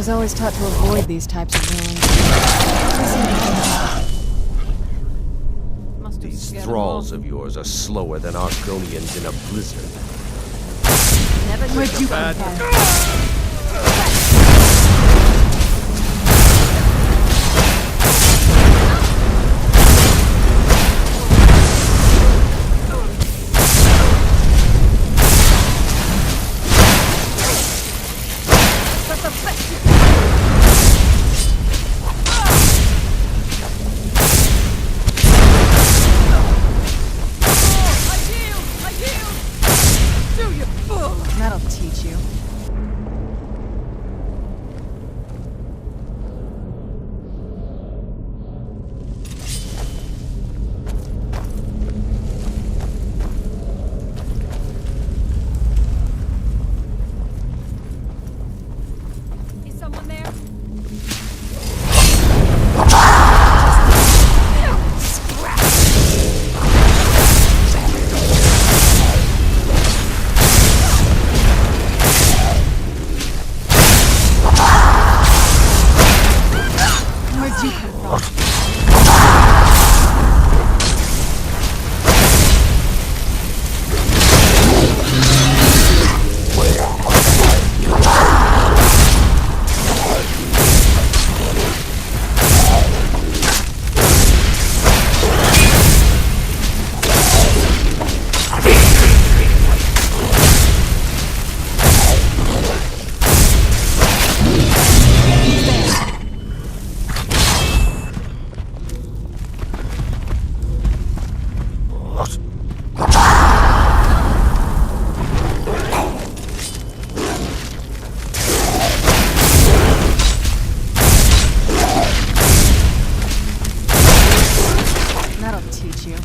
was always taught to avoid these types of ruins. These thralls of yours are slower than Argonians in a blizzard. Where'd you come from? That'll teach you. Is someone there? Where'd you come from? That'll teach you.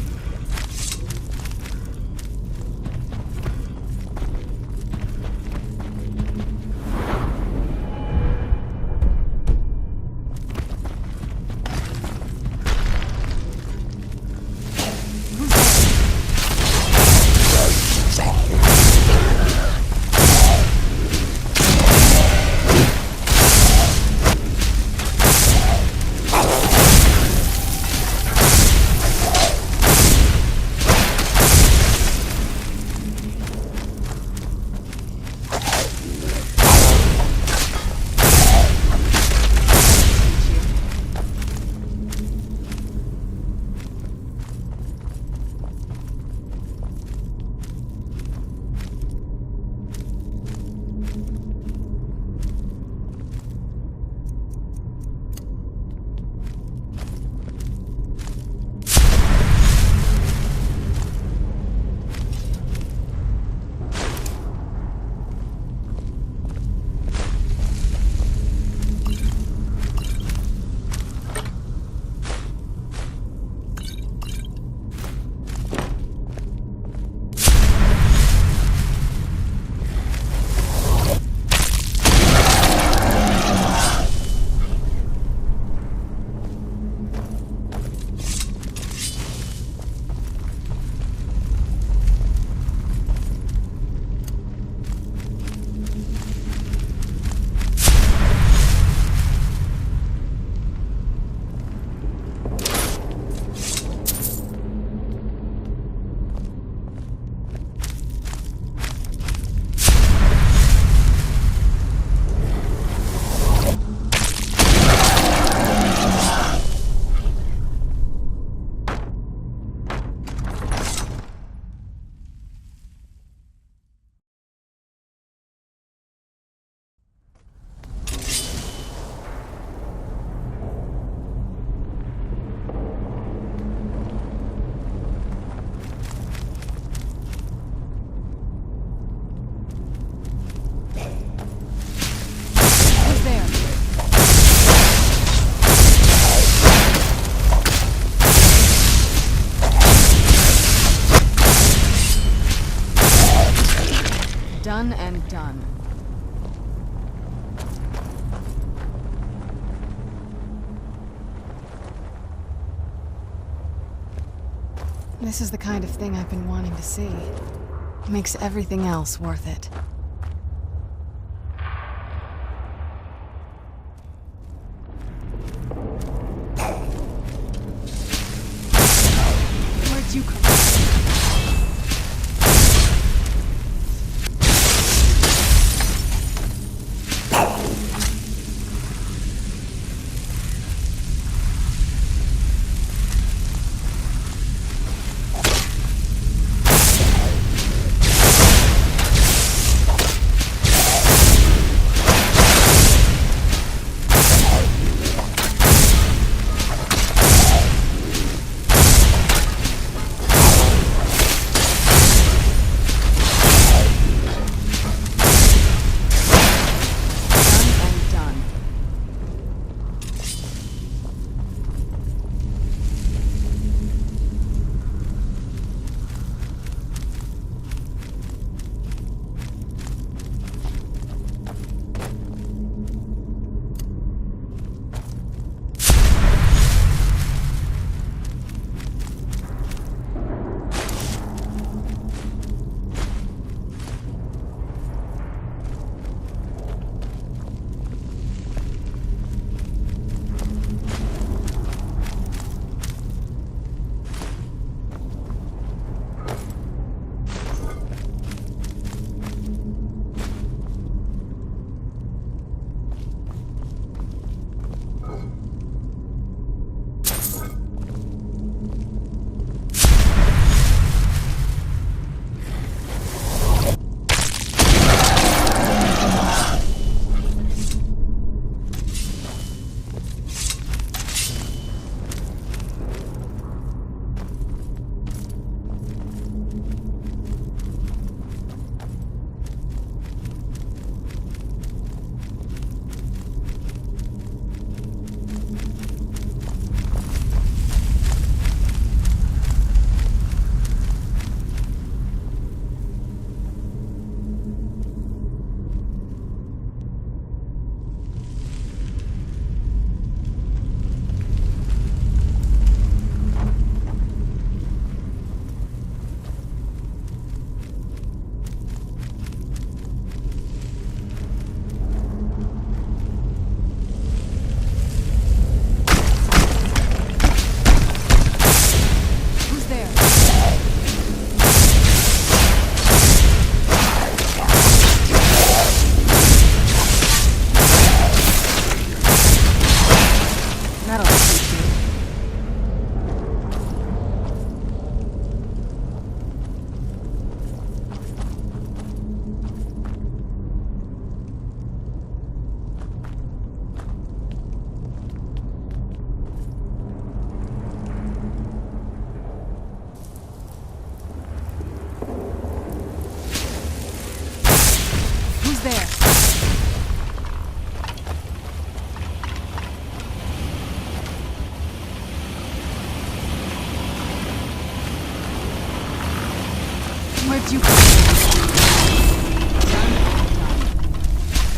Done and done. This is the kind of thing I've been wanting to see. Makes everything else worth it. Where'd you come from? Where'd you come from?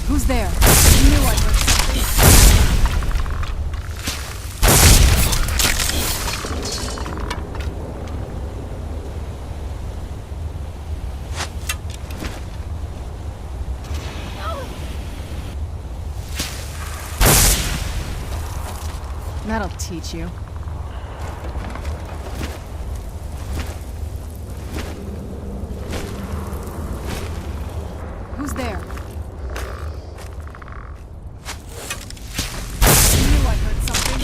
Who's there? I knew I heard something. That'll teach you. Who's there? I knew I heard something.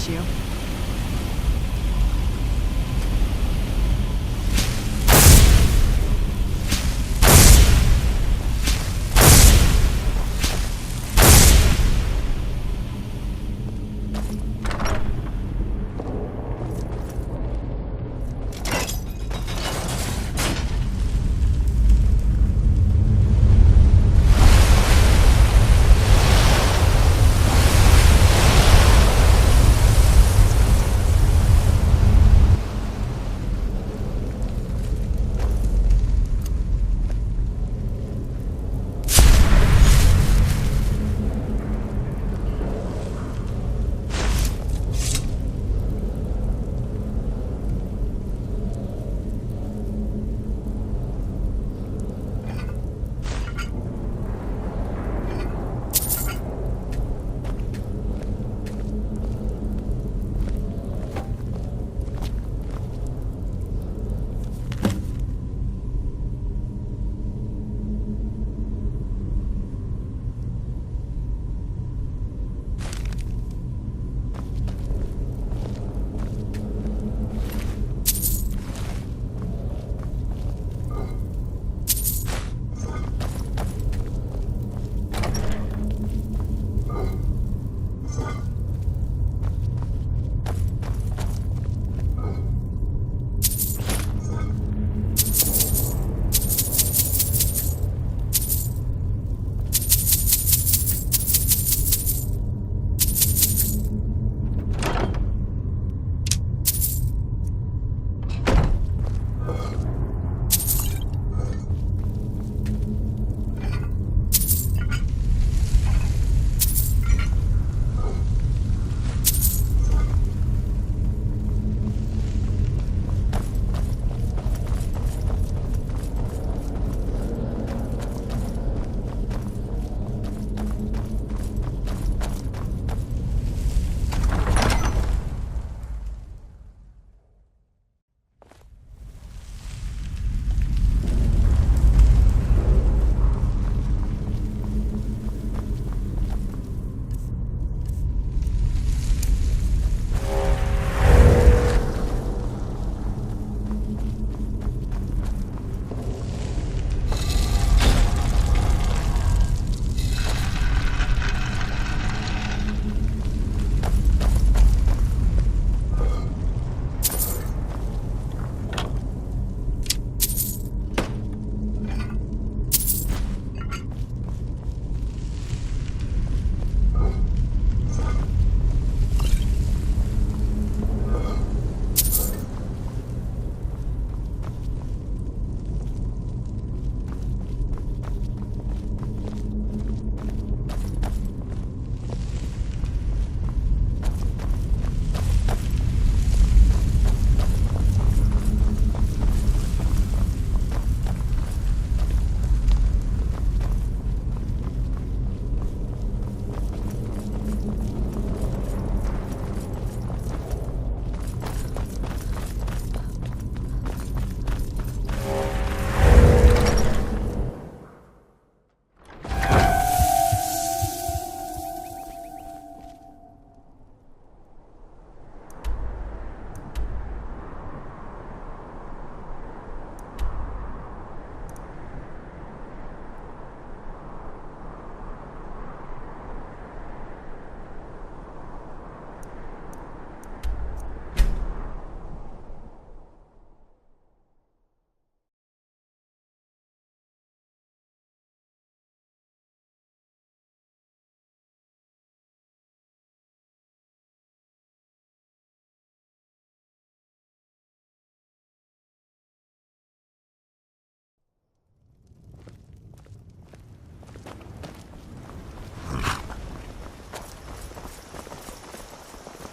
you.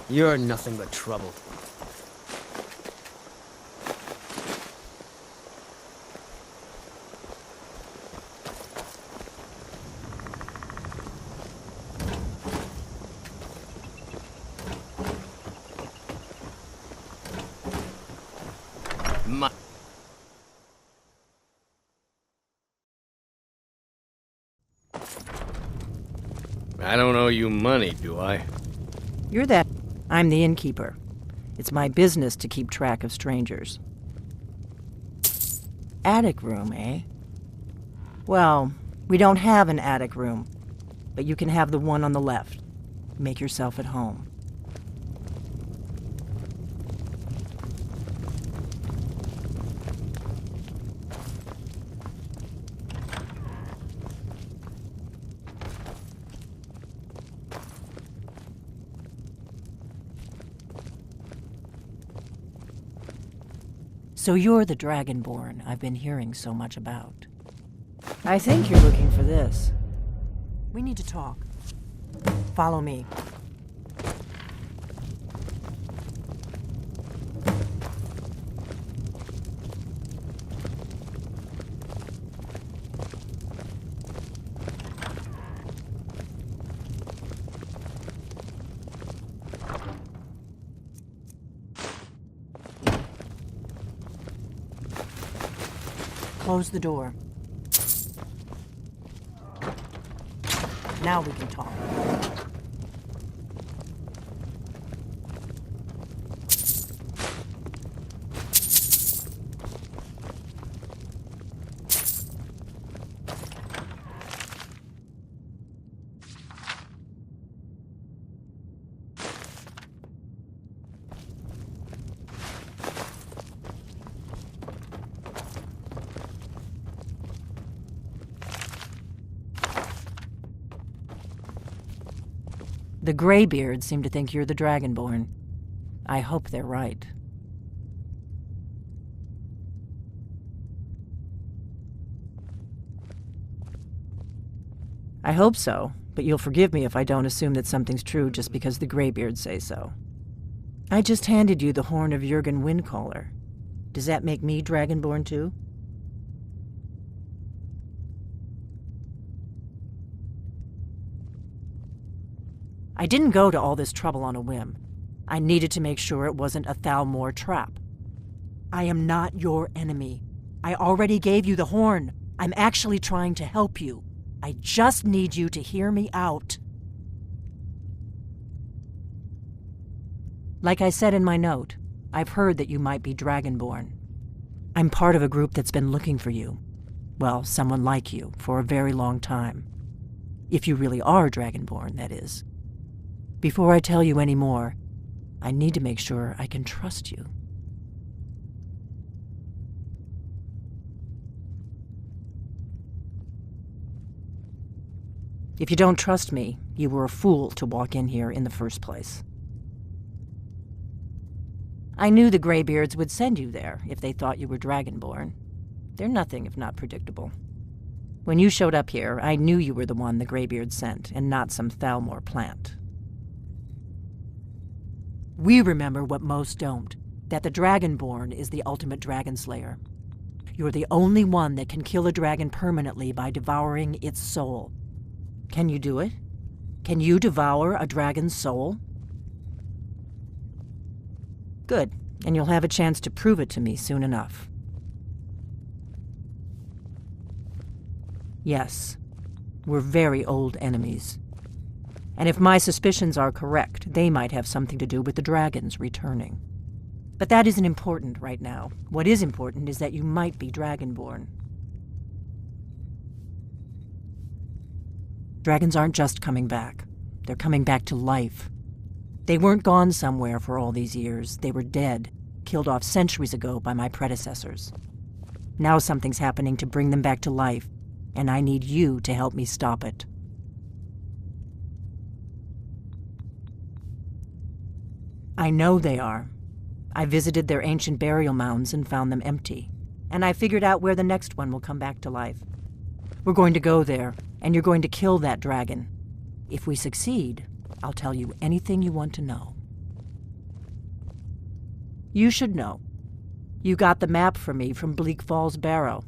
You're nothing but trouble. My I don't owe you money, do I? You're that I'm the innkeeper. It's my business to keep track of strangers. Attic room, eh? Well, we don't have an attic room, but you can have the one on the left. Make yourself at home. So you're the Dragonborn I've been hearing so much about. I think you're looking for this. We need to talk. Follow me. Close the door. Now we can talk. The Greybeards seem to think you're the Dragonborn. I hope they're right. I hope so, but you'll forgive me if I don't assume that something's true just because the Greybeards say so. I just handed you the horn of Jurgen Windcaller. Does that make me Dragonborn too? I didn't go to all this trouble on a whim. I needed to make sure it wasn't a Thalmor trap. I am not your enemy. I already gave you the horn. I'm actually trying to help you. I just need you to hear me out. Like I said in my note, I've heard that you might be Dragonborn. I'm part of a group that's been looking for you. Well, someone like you, for a very long time. If you really are Dragonborn, that is. Before I tell you any more, I need to make sure I can trust you. If you don't trust me, you were a fool to walk in here in the first place. I knew the Greybeards would send you there if they thought you were Dragonborn. They're nothing if not predictable. When you showed up here, I knew you were the one the Greybeards sent, and not some Thalmor plant. We remember what most don't, that the Dragonborn is the ultimate dragon slayer. You're the only one that can kill a dragon permanently by devouring its soul. Can you do it? Can you devour a dragon's soul? Good, and you'll have a chance to prove it to me soon enough. Yes, we're very old enemies. And if my suspicions are correct, they might have something to do with the dragons returning. But that isn't important right now. What is important is that you might be Dragonborn. Dragons aren't just coming back. They're coming back to life. They weren't gone somewhere for all these years. They were dead, killed off centuries ago by my predecessors. Now something's happening to bring them back to life, and I need you to help me stop it. I know they are. I visited their ancient burial mounds and found them empty. And I figured out where the next one will come back to life. We're going to go there, and you're going to kill that dragon. If we succeed, I'll tell you anything you want to know. You should know. You got the map for me from Bleak Falls Barrow.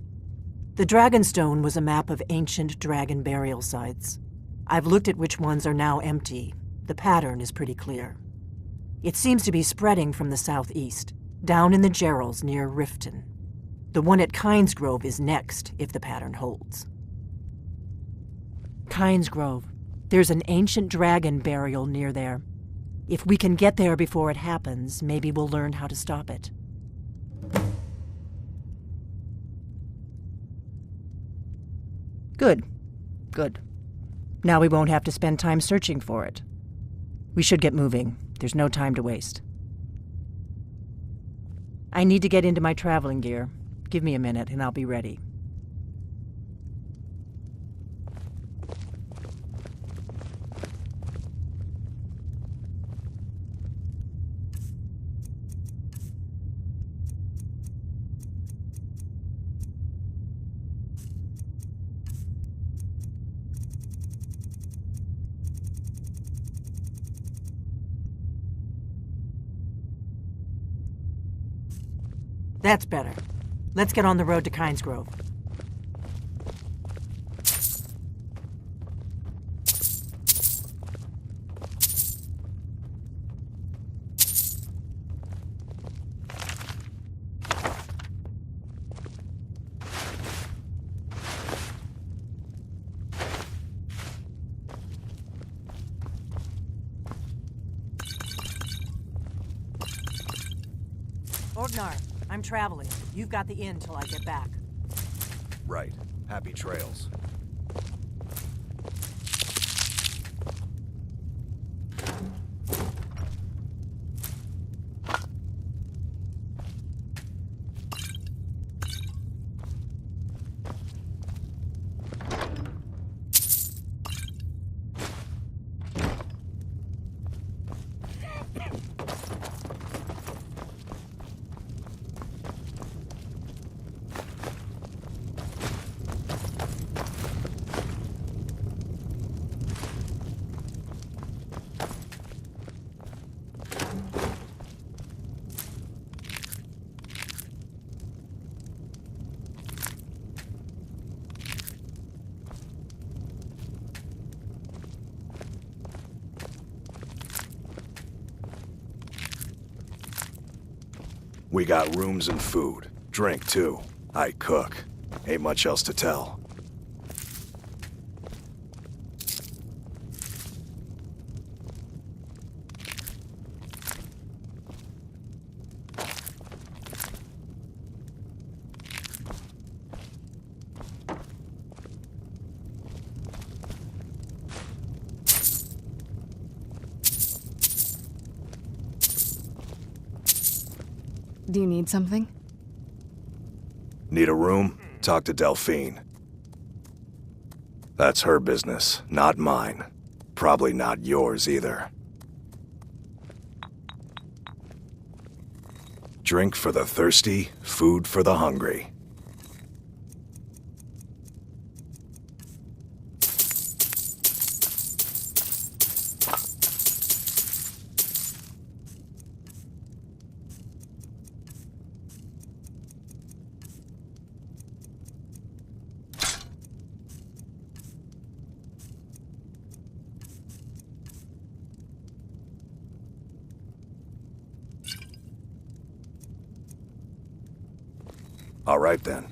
The Dragonstone was a map of ancient dragon burial sites. I've looked at which ones are now empty. The pattern is pretty clear. It seems to be spreading from the southeast, down in the Gerals near Riften. The one at Kynesgrove is next, if the pattern holds. Kynesgrove. There's an ancient dragon burial near there. If we can get there before it happens, maybe we'll learn how to stop it. Good. Good. Now we won't have to spend time searching for it. We should get moving. There's no time to waste. I need to get into my traveling gear. Give me a minute and I'll be ready. That's better. Let's get on the road to Kynes Grove. Orgnar, I'm traveling. You've got the inn till I get back. Right. Happy trails. We got rooms and food. Drink, too. I cook. Ain't much else to tell. Do you need something? Need a room? Talk to Delphine. That's her business, not mine. Probably not yours either. Drink for the thirsty, food for the hungry. All right, then.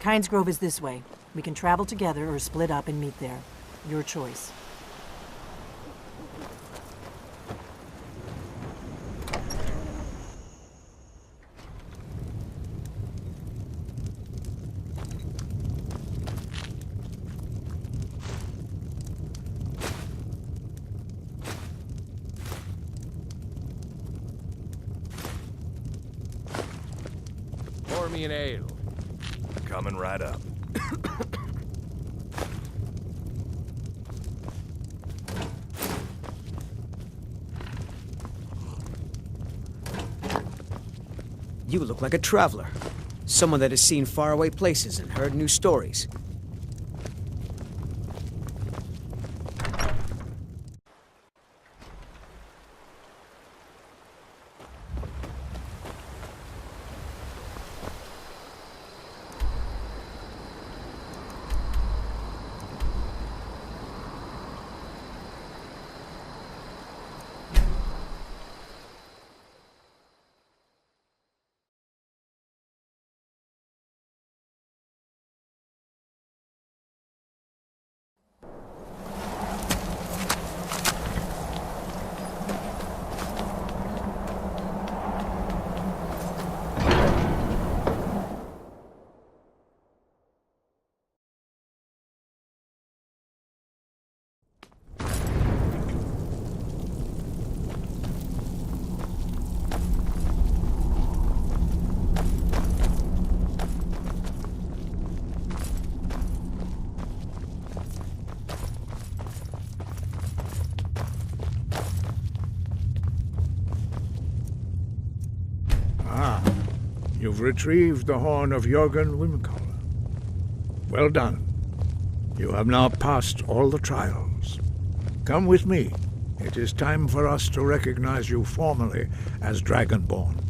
Kynes Grove is this way. We can travel together or split up and meet there. Your choice. Pour me an ale. Coming right up. You look like a traveler. Someone that has seen faraway places and heard new stories. You've retrieved the horn of Jörgen Wimkoller. Well done. You have now passed all the trials. Come with me. It is time for us to recognize you formally as Dragonborn.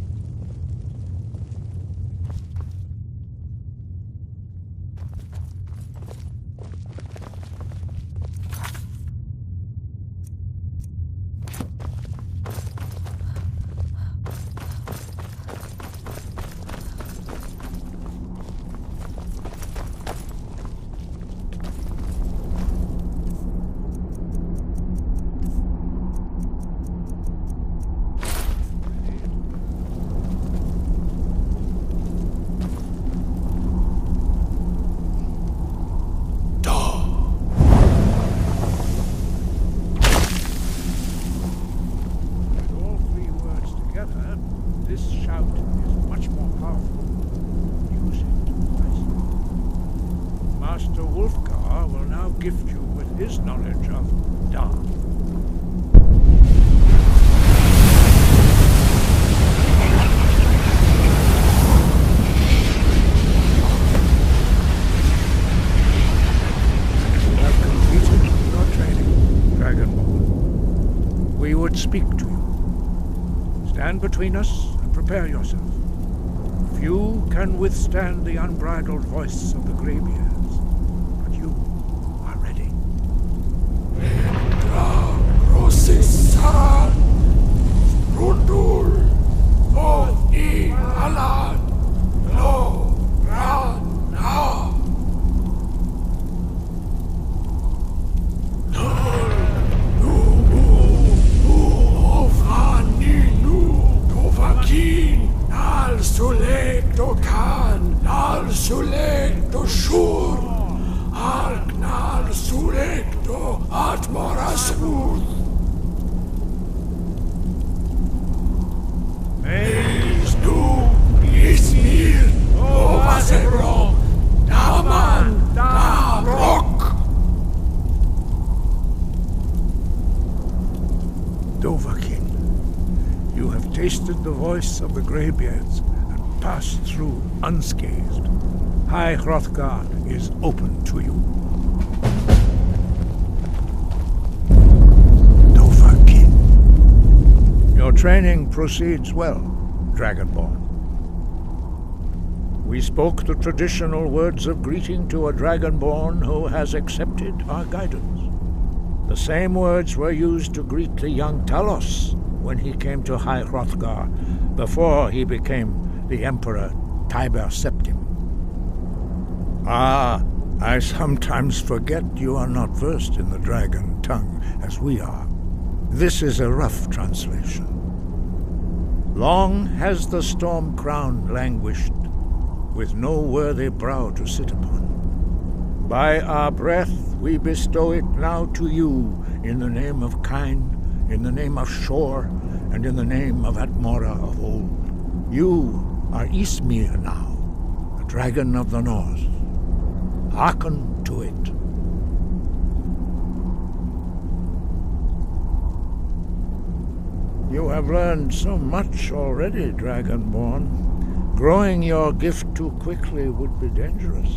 This shout is much more powerful. Use it wisely. Master Wolfgar will now gift you with his knowledge of Da. You have completed your training, Dragonborn. We would speak to you. Stand between us and prepare yourself. Few can withstand the unbridled voice of the graybeards, but you are ready. Dovahkiin, you have tasted the voice of the graybeards and passed through unscathed. High Hrothgar is open to you. Dovahkiin. Your training proceeds well, Dragonborn. We spoke the traditional words of greeting to a Dragonborn who has accepted our guidance. The same words were used to greet the young Talos when he came to High Hrothgar before he became the Emperor Tiber Septim. Ah, I sometimes forget you are not versed in the dragon tongue as we are. This is a rough translation. Long has the storm crown languished, with no worthy brow to sit upon. By our breath we bestow it now to you, in the name of Kine, in the name of Shor, and in the name of Atmora of old. You are Ysmir now, a dragon of the north. Hearken to it. You have learned so much already, Dragonborn. Growing your gift too quickly would be dangerous.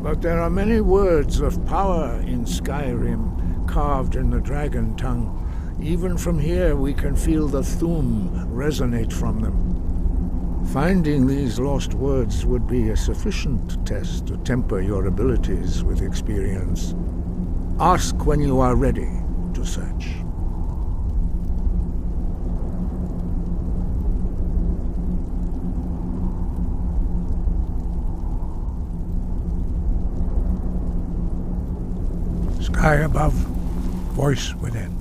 But there are many words of power in Skyrim, carved in the dragon tongue. Even from here we can feel the Thu'um resonate from them. Finding these lost words would be a sufficient test to temper your abilities with experience. Ask when you are ready to search. Sky above, voice within.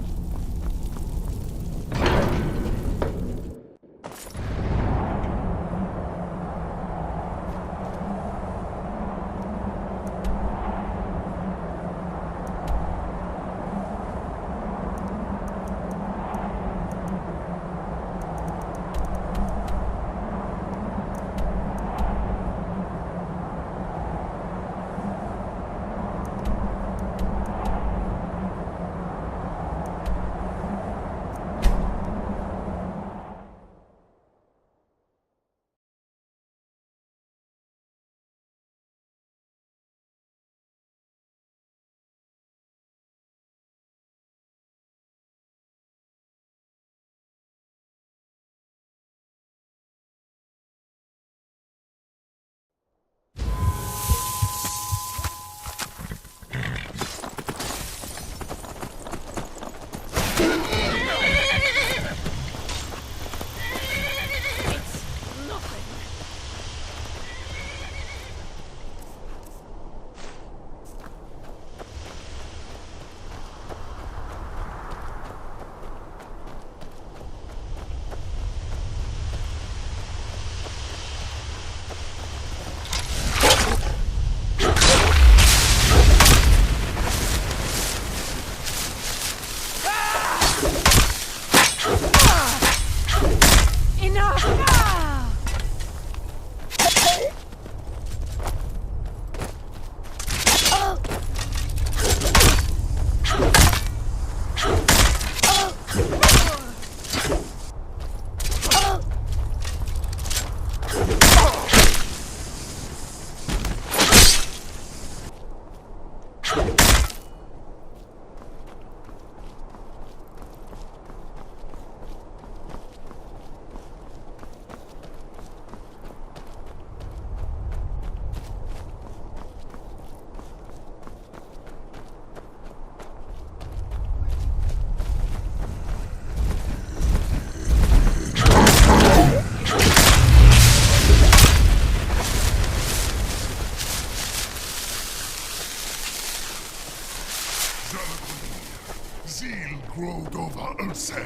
Zil Grodova Urse.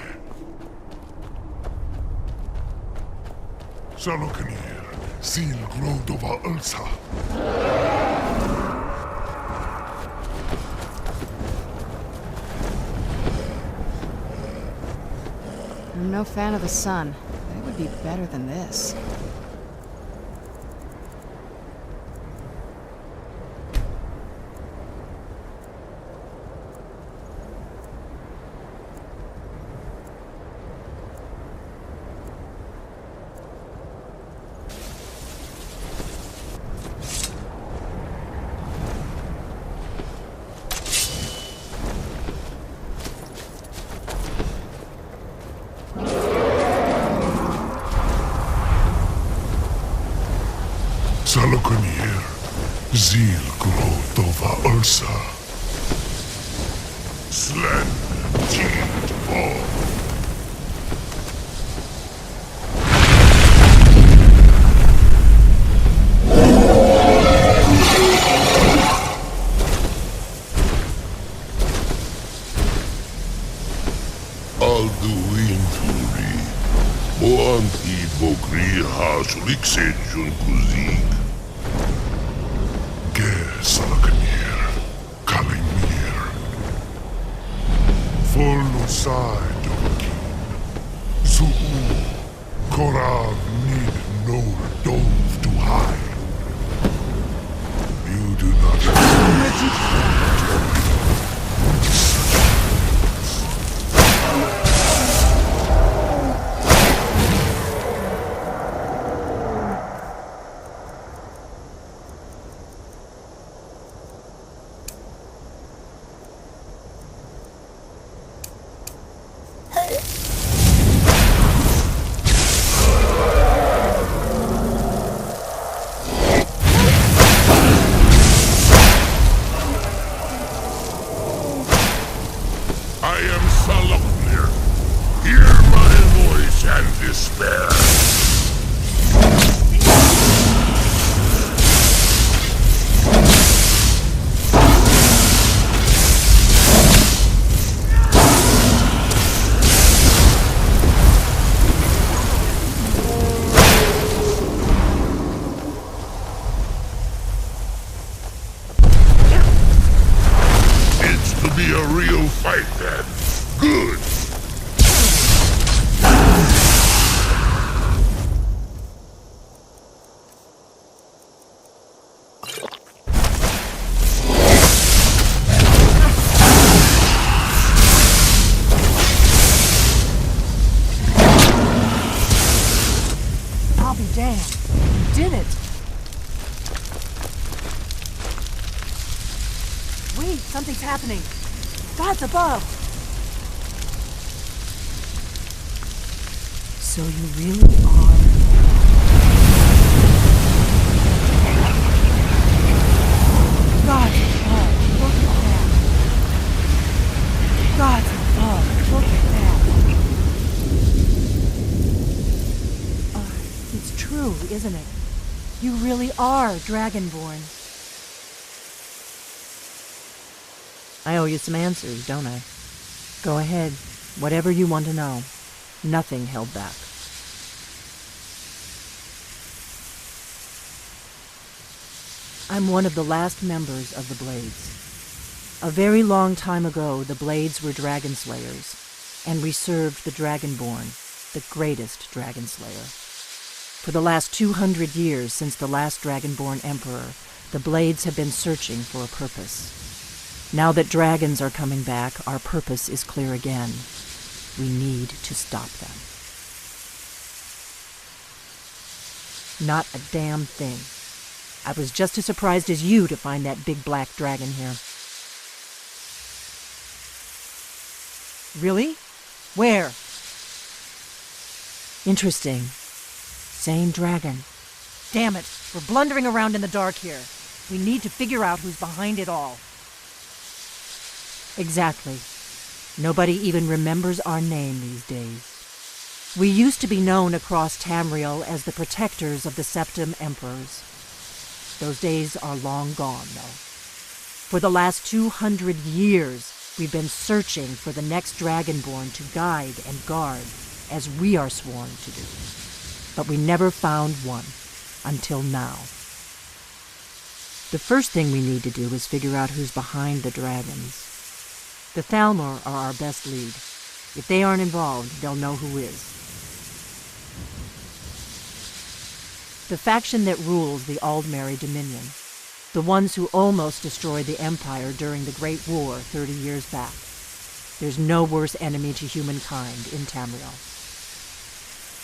Salokanir, Zil Grodova Ursa. I'm no fan of the sun. They would be better than this. Salokanir, Zil Grodova Ursa. Slen, Teed, Fall. Alduin Fury, Boanti Bokri Hasulik Jun Kuzik. Salokanir, Kalimir. Forlusai Dovakin. Zuu, Korav need no dove to hide. You do not have I am Salopnir. Hear my voice and despair. It's to be a real fight then. Good. I'll be damned. You did it. Wait, something's happening. God's above. So you really are... God's above. Look at that. God's above. Look at that. It's true, isn't it? You really are Dragonborn. I owe you some answers, don't I? Go ahead. Whatever you want to know. Nothing held back. I'm one of the last members of the Blades. A very long time ago, the Blades were dragon slayers, and we served the Dragonborn, the greatest dragon slayer. For the last 200 years since the last Dragonborn Emperor, the Blades have been searching for a purpose. Now that dragons are coming back, our purpose is clear again. We need to stop them. Not a damn thing. I was just as surprised as you to find that big black dragon here. Really? Where? Interesting. Same dragon. Damn it, we're blundering around in the dark here. We need to figure out who's behind it all. Exactly. Nobody even remembers our name these days. We used to be known across Tamriel as the protectors of the Septim Emperors. Those days are long gone, though. For the last 200 years, We've been searching for the next Dragonborn to guide and guard, as we are sworn to do. But we never found one, until now. The first thing we need to do is figure out who's behind the dragons. The Thalmor are our best lead. If they aren't involved, they'll know who is. The faction that rules the Aldmeri Dominion. The ones who almost destroyed the Empire during the Great War 30 years back. There's no worse enemy to humankind in Tamriel.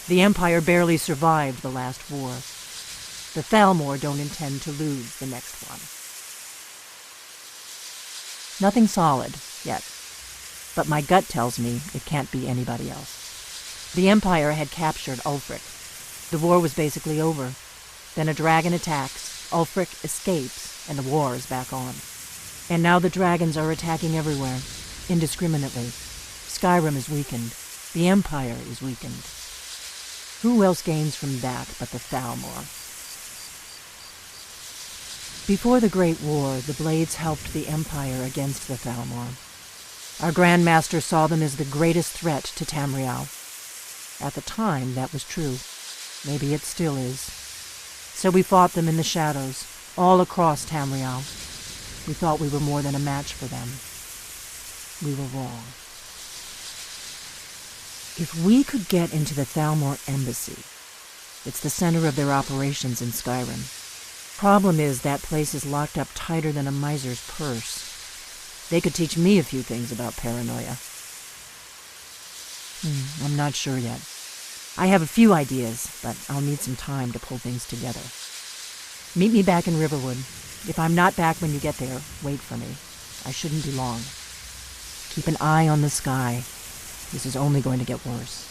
The Empire barely survived the last war. The Thalmor don't intend to lose the next one. Nothing solid, yet. But my gut tells me it can't be anybody else. The Empire had captured Ulfric. The war was basically over. Then a dragon attacks, Ulfric escapes, and the war is back on. And now the dragons are attacking everywhere, indiscriminately. Skyrim is weakened. The Empire is weakened. Who else gains from that but the Thalmor? Before the Great War, the Blades helped the Empire against the Thalmor. Our Grand Master saw them as the greatest threat to Tamriel. At the time, that was true. Maybe it still is. So we fought them in the shadows, all across Tamriel. We thought we were more than a match for them. We were wrong. If we could get into the Thalmor embassy, it's the center of their operations in Skyrim. Problem is, that place is locked up tighter than a miser's purse. They could teach me a few things about paranoia. I'm not sure yet. I have a few ideas, but I'll need some time to pull things together. Meet me back in Riverwood. If I'm not back when you get there, wait for me. I shouldn't be long. Keep an eye on the sky. This is only going to get worse.